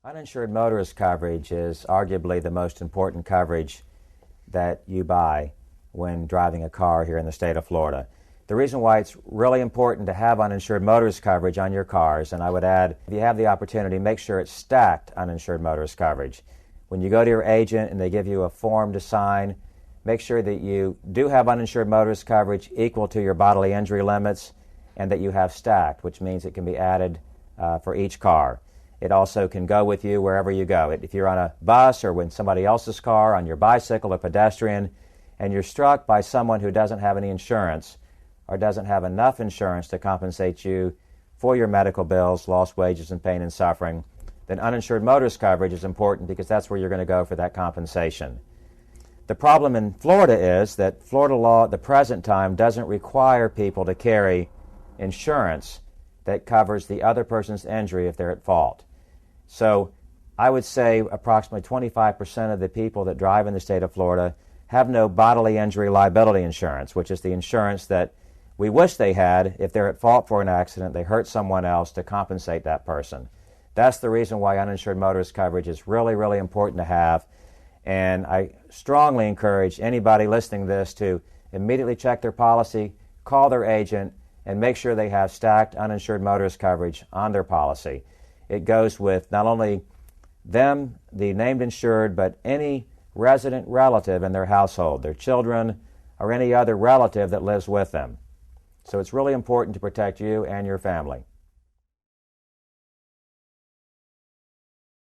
Uninsured motorist coverage is arguably the most important coverage that you buy when driving a car here in the state of Florida. The reason why it's really important to have uninsured motorist coverage on your cars, and I would add, if you have the opportunity, make sure it's stacked uninsured motorist coverage. When you go to your agent and they give you a form to sign, make sure that you do have uninsured motorist coverage equal to your bodily injury limits and that you have stacked, which means it can be added for each car. It also can go with you wherever you go. If you're on a bus or in somebody else's car, on your bicycle or pedestrian, and you're struck by someone who doesn't have any insurance or doesn't have enough insurance to compensate you for your medical bills, lost wages, and pain and suffering, then uninsured motorist coverage is important because that's where you're going to go for that compensation. The problem in Florida is that Florida law at the present time doesn't require people to carry insurance that covers the other person's injury if they're at fault. So I would say approximately 25% of the people that drive in the state of Florida have no bodily injury liability insurance, which is the insurance that we wish they had if they're at fault for an accident, they hurt someone else, to compensate that person. That's the reason why uninsured motorist coverage is really, really important to have. And I strongly encourage anybody listening to this to immediately check their policy, call their agent, and make sure they have stacked uninsured motorist coverage on their policy. It goes with not only them, the named insured, but any resident relative in their household, their children, or any other relative that lives with them. So it's really important to protect you and your family.